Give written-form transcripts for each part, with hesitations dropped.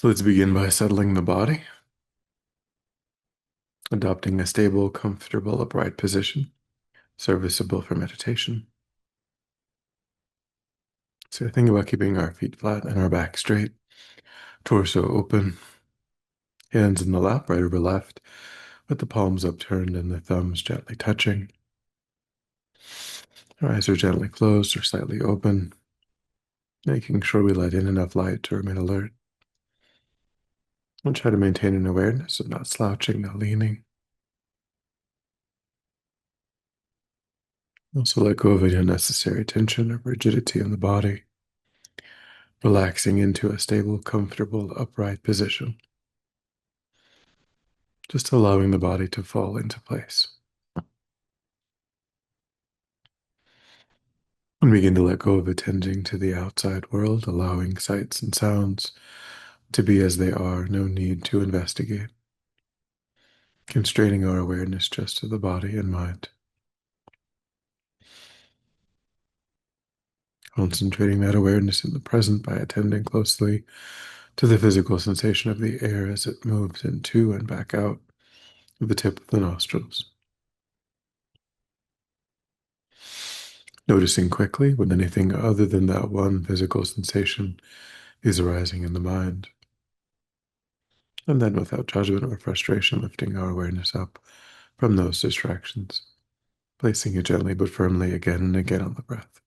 So let's begin by settling the body, adopting a stable, comfortable, upright position, serviceable for meditation. So think about keeping our feet flat and our back straight, torso open, hands in the lap, right over left, with the palms upturned and the thumbs gently touching. Our eyes are gently closed or slightly open, making sure we let in enough light to remain alert. And try to maintain an awareness of not slouching, not leaning. Also let go of any unnecessary tension or rigidity in the body, relaxing into a stable, comfortable, upright position, just allowing the body to fall into place. And begin to let go of attending to the outside world, allowing sights and sounds to be as they are, no need to investigate, constraining our awareness just to the body and mind, concentrating that awareness in the present by attending closely to the physical sensation of the air as it moves into and back out of the tip of the nostrils. Noticing quickly when anything other than that one physical sensation is arising in the mind. And then without judgment or frustration, lifting our awareness up from those distractions, placing it gently but firmly again and again on the breath.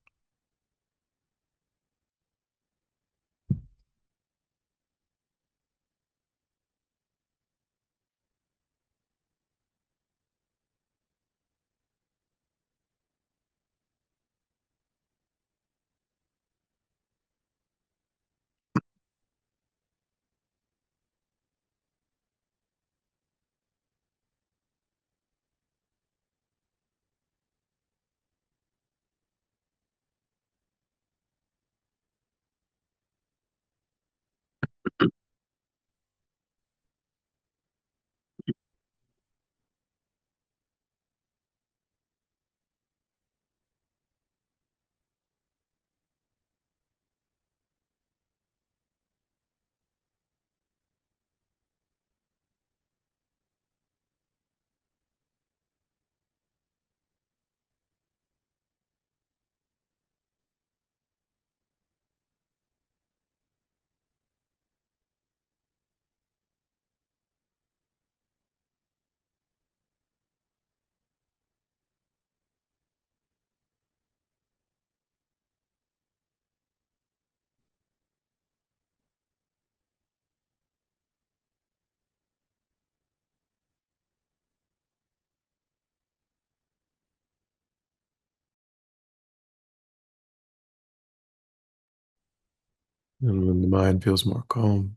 And when the mind feels more calm,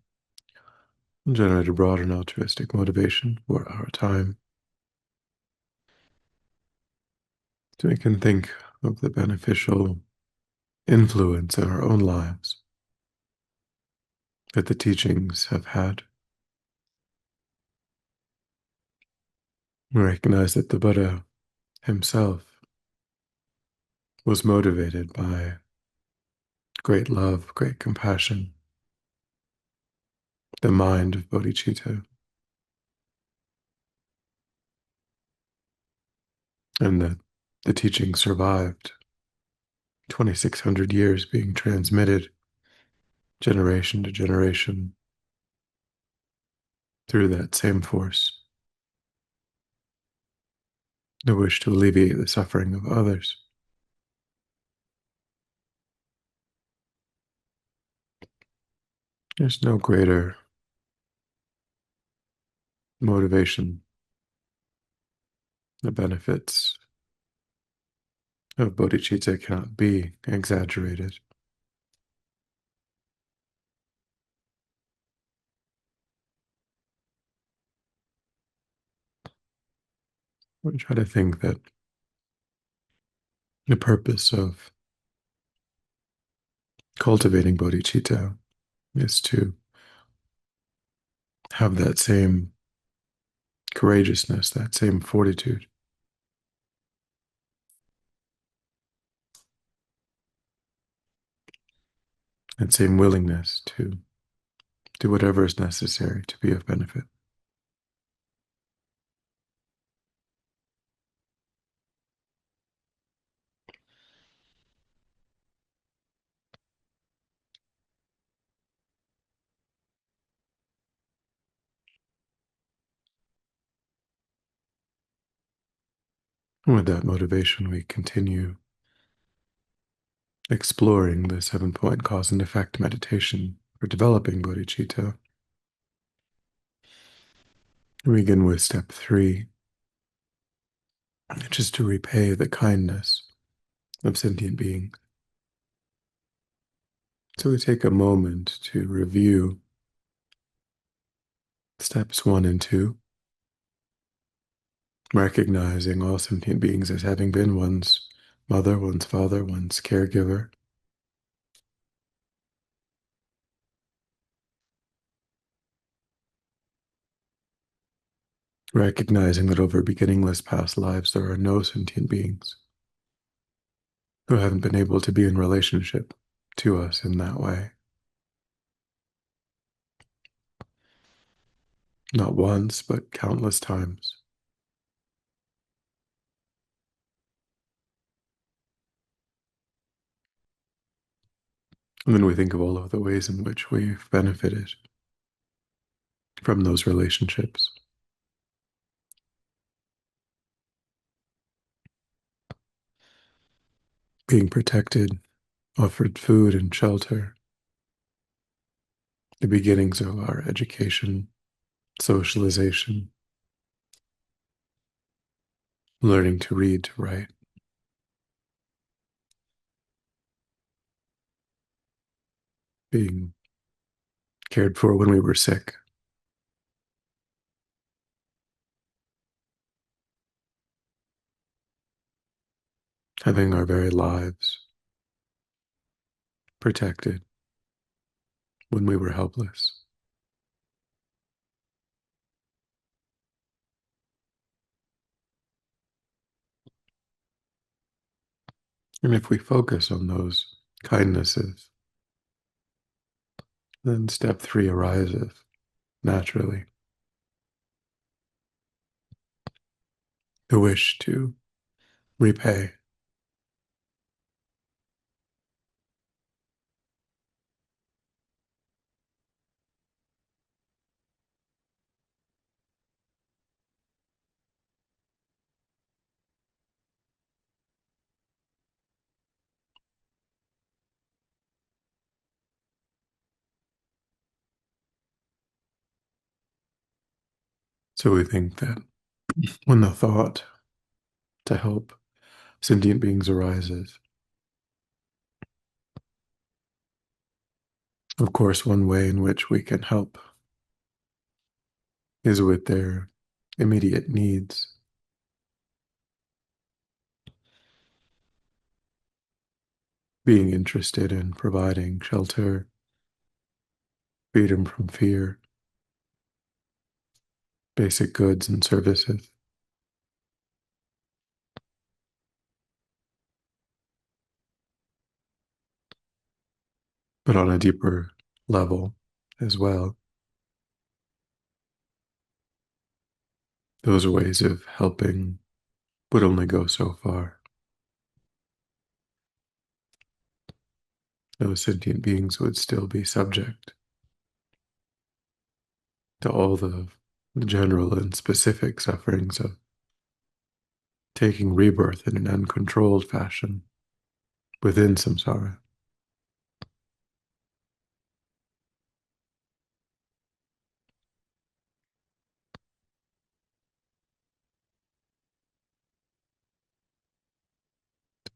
generate a broad and altruistic motivation for our time. So we can think of the beneficial influence in our own lives that the teachings have had. We recognize that the Buddha himself was motivated by great love, great compassion, the mind of bodhicitta, and that the teaching survived 2,600 years being transmitted generation to generation through that same force, the wish to alleviate the suffering of others. There's no greater motivation. The benefits of bodhicitta cannot be exaggerated. We try to think that the purpose of cultivating bodhicitta is to have that same courageousness, that same fortitude, that same willingness to do whatever is necessary to be of benefit. And with that motivation, we continue exploring the 7 point cause and effect meditation for developing bodhicitta. We begin with step 3, which is to repay the kindness of sentient beings. So we take a moment to review steps 1 and 2, recognizing all sentient beings as having been one's mother, one's father, one's caregiver. Recognizing that over beginningless past lives there are no sentient beings who haven't been able to be in relationship to us in that way. Not once, but countless times. And then we think of all of the ways in which we've benefited from those relationships. Being protected, offered food and shelter, the beginnings of our education, socialization, learning to read, to write, being cared for when we were sick, having our very lives protected when we were helpless. And if we focus on those kindnesses, then step 3 arises naturally. The wish to repay. So we think that when the thought to help sentient beings arises, of course, one way in which we can help is with their immediate needs, being interested in providing shelter, freedom from fear, basic goods and services. But on a deeper level as well, those ways of helping would only go so far. Those sentient beings would still be subject to all the general and specific sufferings of taking rebirth in an uncontrolled fashion within samsara.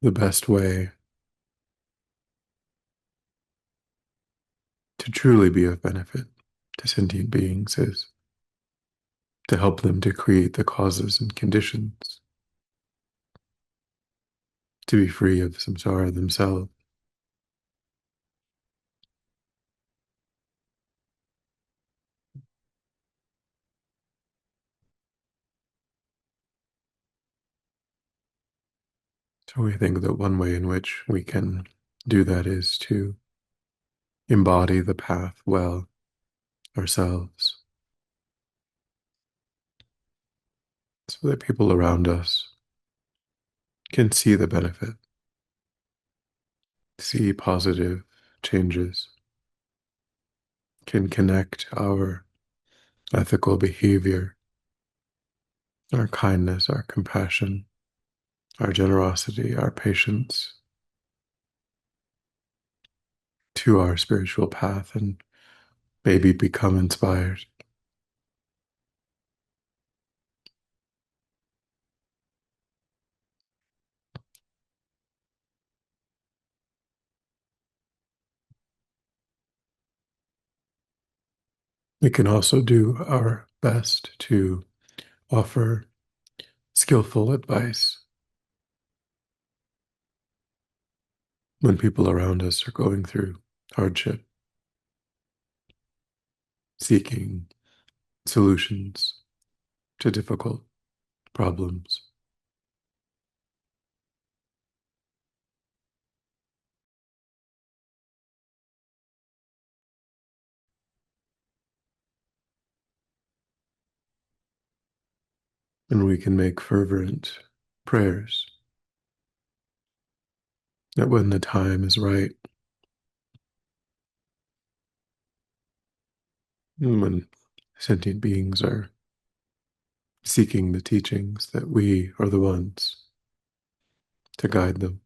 The best way to truly be of benefit to sentient beings is to help them to create the causes and conditions to be free of samsara themselves. So we think that one way in which we can do that is to embody the path well, ourselves, so that people around us can see the benefit, see positive changes, can connect our ethical behavior, our kindness, our compassion, our generosity, our patience to our spiritual path and maybe become inspired. We can also do our best to offer skillful advice when people around us are going through hardship, seeking solutions to difficult problems. And we can make fervent prayers that when the time is right, and when sentient beings are seeking the teachings, that we are the ones to guide them.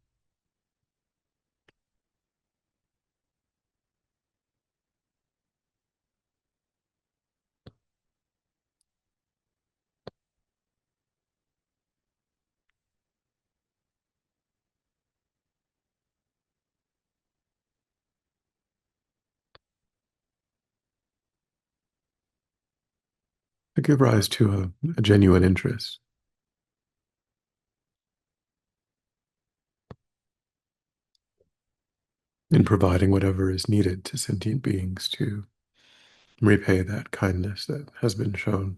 To give rise to a genuine interest in providing whatever is needed to sentient beings to repay that kindness that has been shown.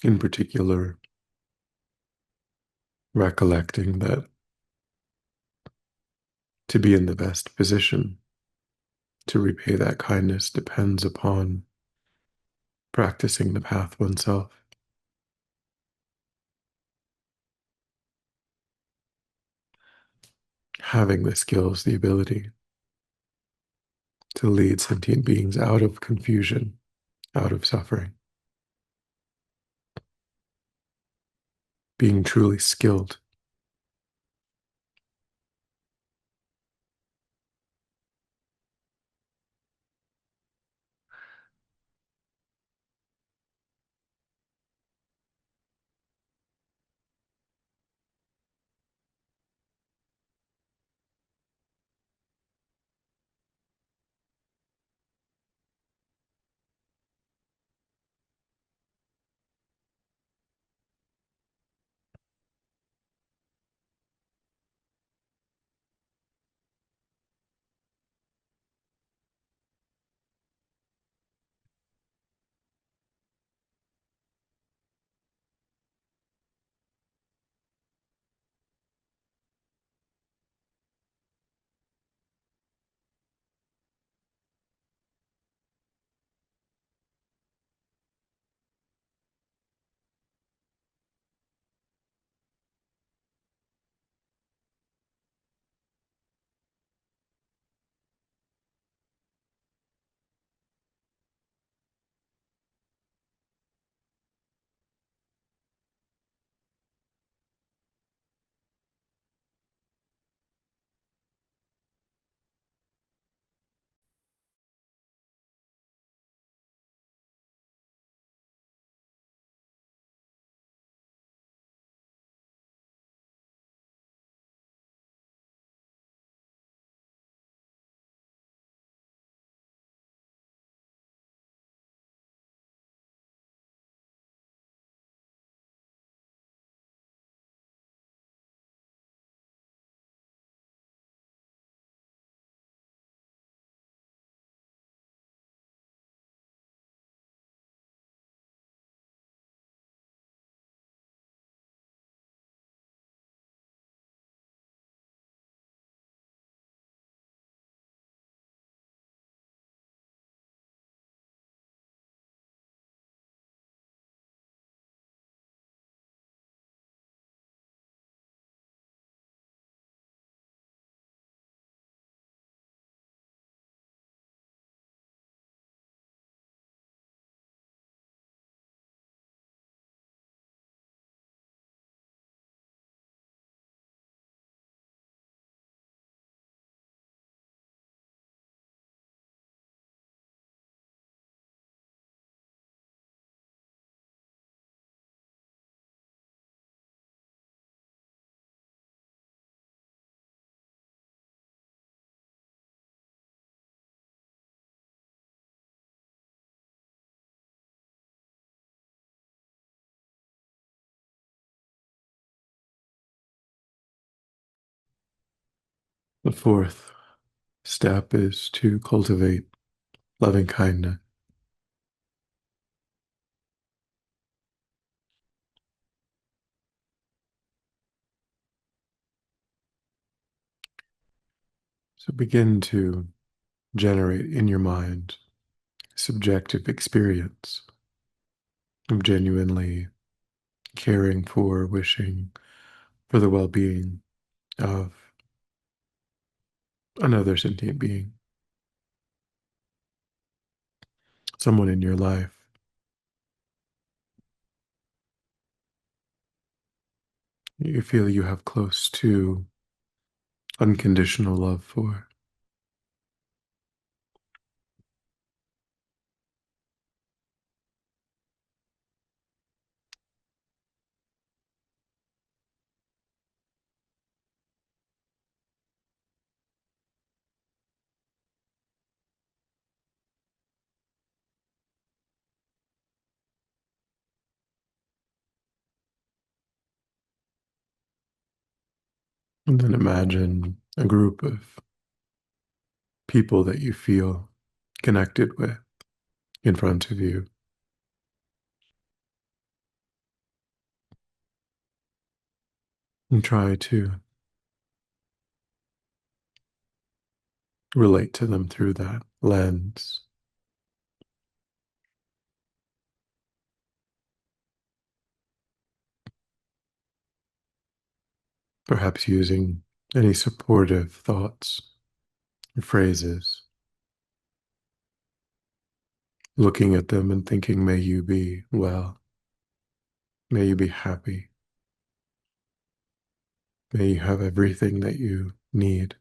In particular, recollecting that to be in the best position to repay that kindness depends upon practicing the path oneself, having the skills, the ability to lead sentient beings out of confusion, out of suffering, being truly skilled. The fourth step is to cultivate loving kindness. So begin to generate in your mind subjective experience of genuinely caring for, wishing for the well being of another sentient being, someone in your life you feel you have close to unconditional love for. And then imagine a group of people that you feel connected with in front of you. And try to relate to them through that lens, perhaps using any supportive thoughts or phrases, looking at them and thinking, may you be well, may you be happy, may you have everything that you need.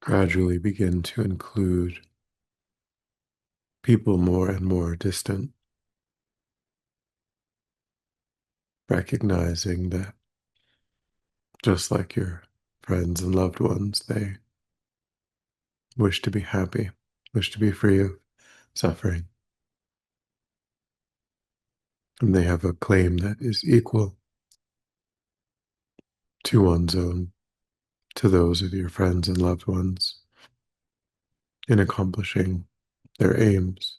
Gradually begin to include people more and more distant, recognizing that just like your friends and loved ones, they wish to be happy, wish to be free of suffering, and they have a claim that is equal to one's own, to those of your friends and loved ones, in accomplishing their aims.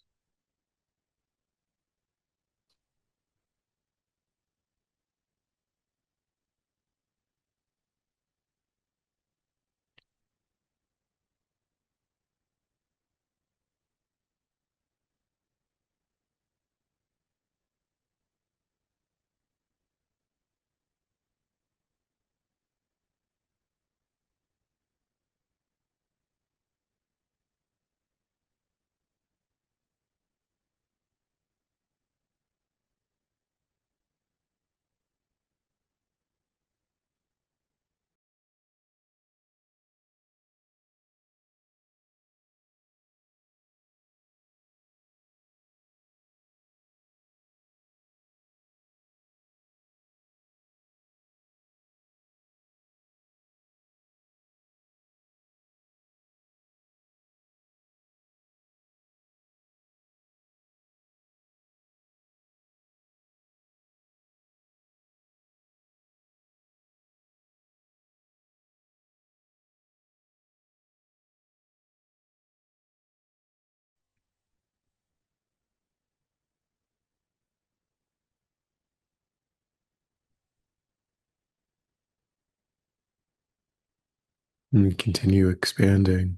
and continue expanding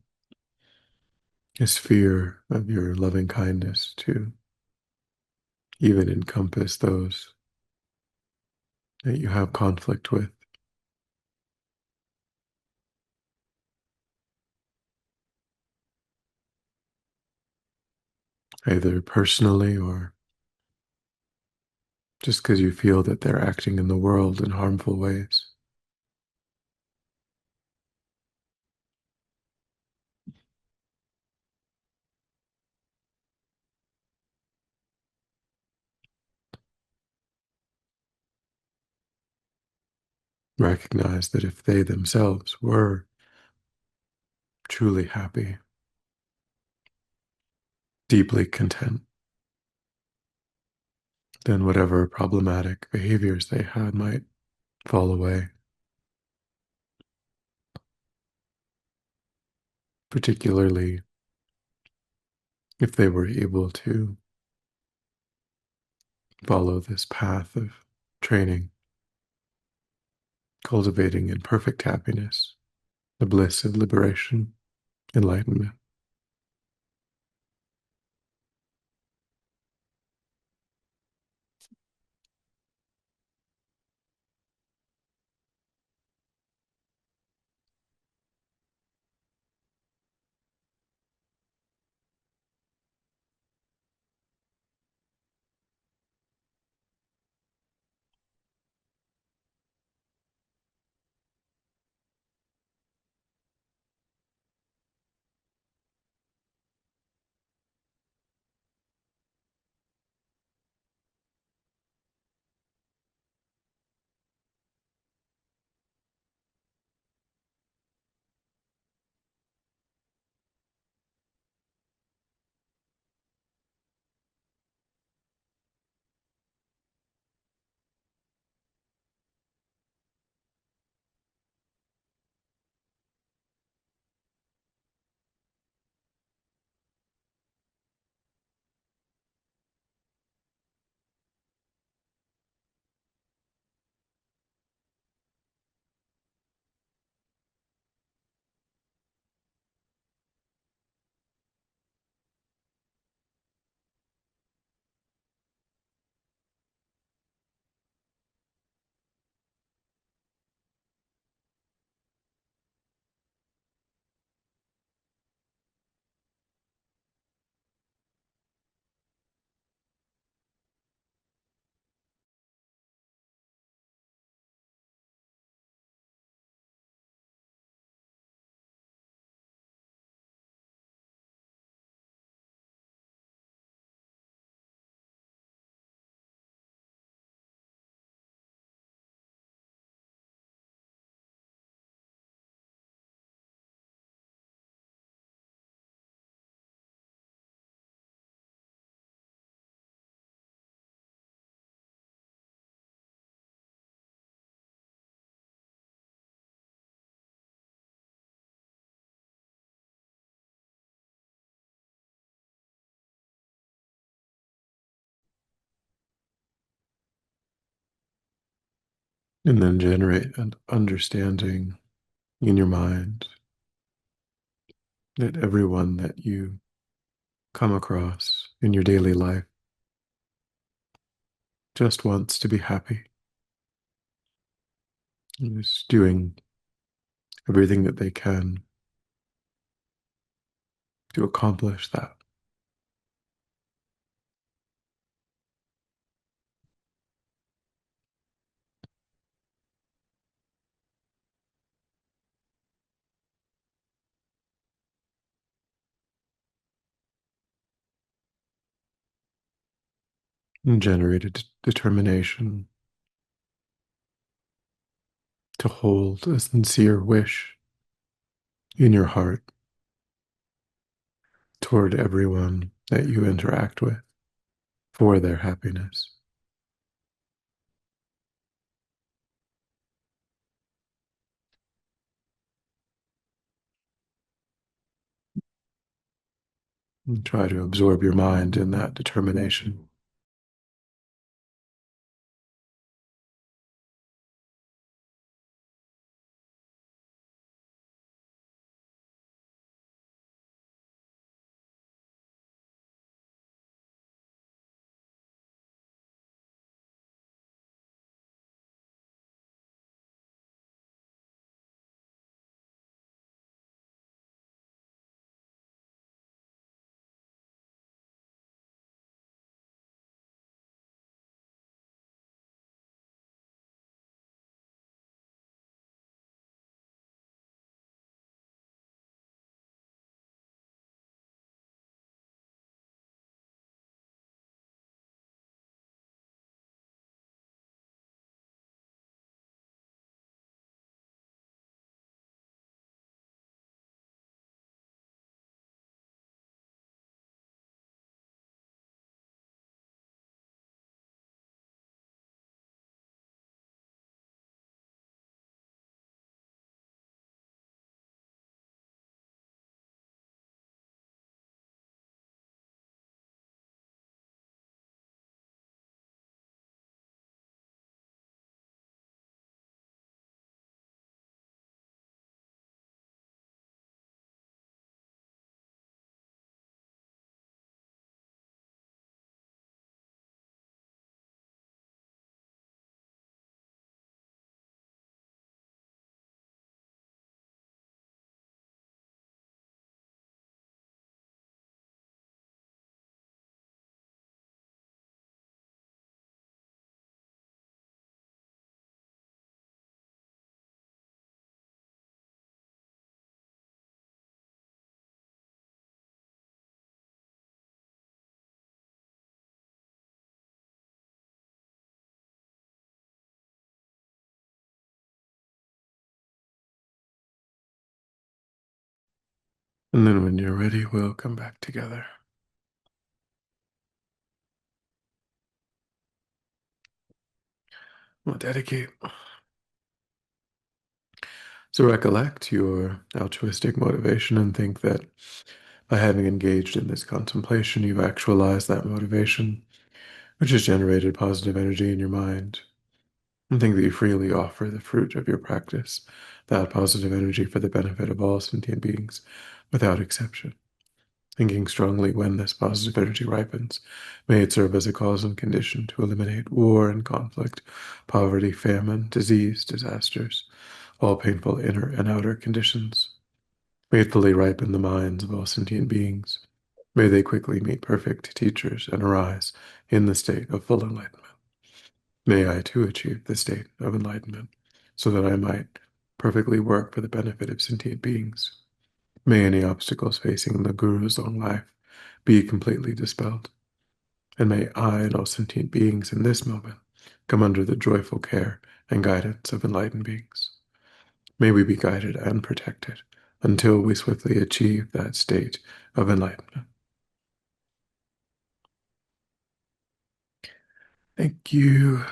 a sphere of your loving kindness to even encompass those that you have conflict with, either personally or just because you feel that they're acting in the world in harmful ways. Recognize that if they themselves were truly happy, deeply content, then whatever problematic behaviors they had might fall away, particularly if they were able to follow this path of training, cultivating in perfect happiness, the bliss of liberation, enlightenment. And then generate an understanding in your mind that everyone that you come across in your daily life just wants to be happy and is doing everything that they can to accomplish that. And generate a determination to hold a sincere wish in your heart toward everyone that you interact with for their happiness. And try to absorb your mind in that determination. And then when you're ready, we'll come back together. We'll dedicate. So recollect your altruistic motivation and think that by having engaged in this contemplation, you've actualized that motivation, which has generated positive energy in your mind. And think that you freely offer the fruit of your practice, that positive energy for the benefit of all sentient beings, without exception. Thinking strongly when this positive energy ripens, may it serve as a cause and condition to eliminate war and conflict, poverty, famine, disease, disasters, all painful inner and outer conditions. May it fully ripen the minds of all sentient beings. May they quickly meet perfect teachers and arise in the state of full enlightenment. May I too achieve the state of enlightenment, so that I might perfectly work for the benefit of sentient beings. May any obstacles facing the Guru's long life be completely dispelled, and may I and all sentient beings in this moment come under the joyful care and guidance of enlightened beings. May we be guided and protected until we swiftly achieve that state of enlightenment. Thank you.